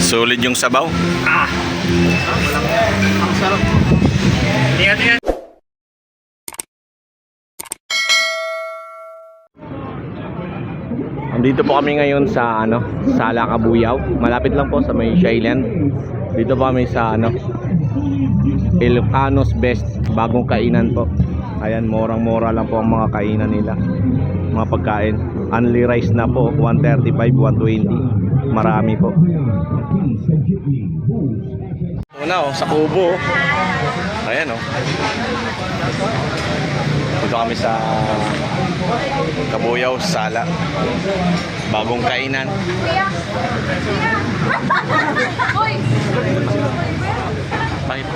Solid yung sabaw. Ang sarap. Ingat. Andito po kami ngayon sa Sala Cabuyao. Malapit lang po sa may Shyland. Dito po kami sa Ilocanos Best, bagong kainan po. Ayan, morang-mora lang po ang mga kainan nila. Mga pagkain. Only rice na po, 135, 120. Marami po. Una sa Kubo. Ayan Dito kami sa Cabuyao, Sala. Bagong kainan. Bakit?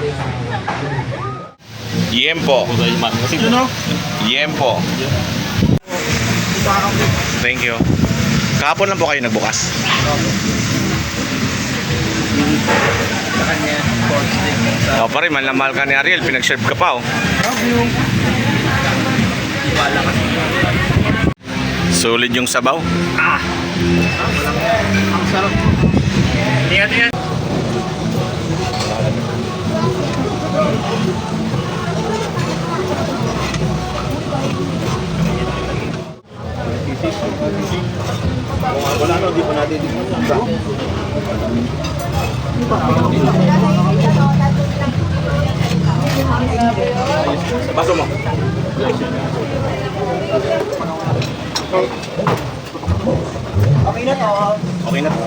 Yempo. Yempo. Thank you. Kahapon lang po kayo nagbukas. O pa rin, manlamal ka ni Ariel. Pinag-serve ka pa Solid yung sabaw. Ang sarap. Ingat. Wala di pa natin baso mo. Okay na to.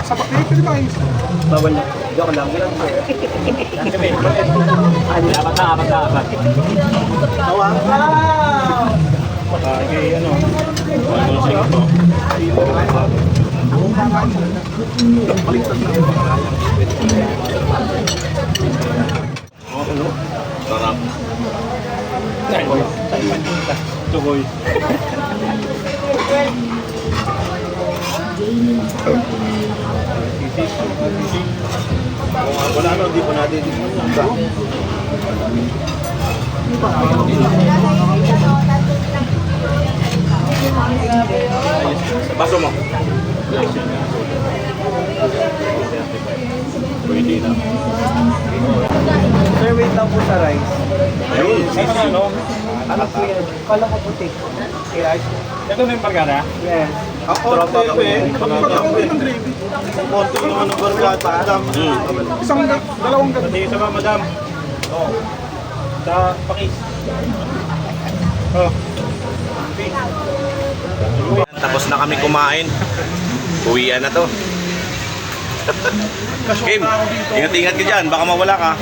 Sa bakit pwede ba kayo? Bawal na. Joke lang. Apat. Tawag ka! Okay, Sarap. Tugoy. Wala di pa natin baso mo. Pwede na. Sir, wait lang po sa rice. Ayun, Ano po yan? Kala ko putik. Rice. Ito na yung bargada? Yes. Ang konti Pagkakawin ng gravy. Ang konti naman ng bargada. Dalawang ganun. Pati isa ba, madam? Oo. Sa pakis. Tapos na kami kumain. Uwian na to. Kim, ingat-ingat ka dyan. Baka mawala ka.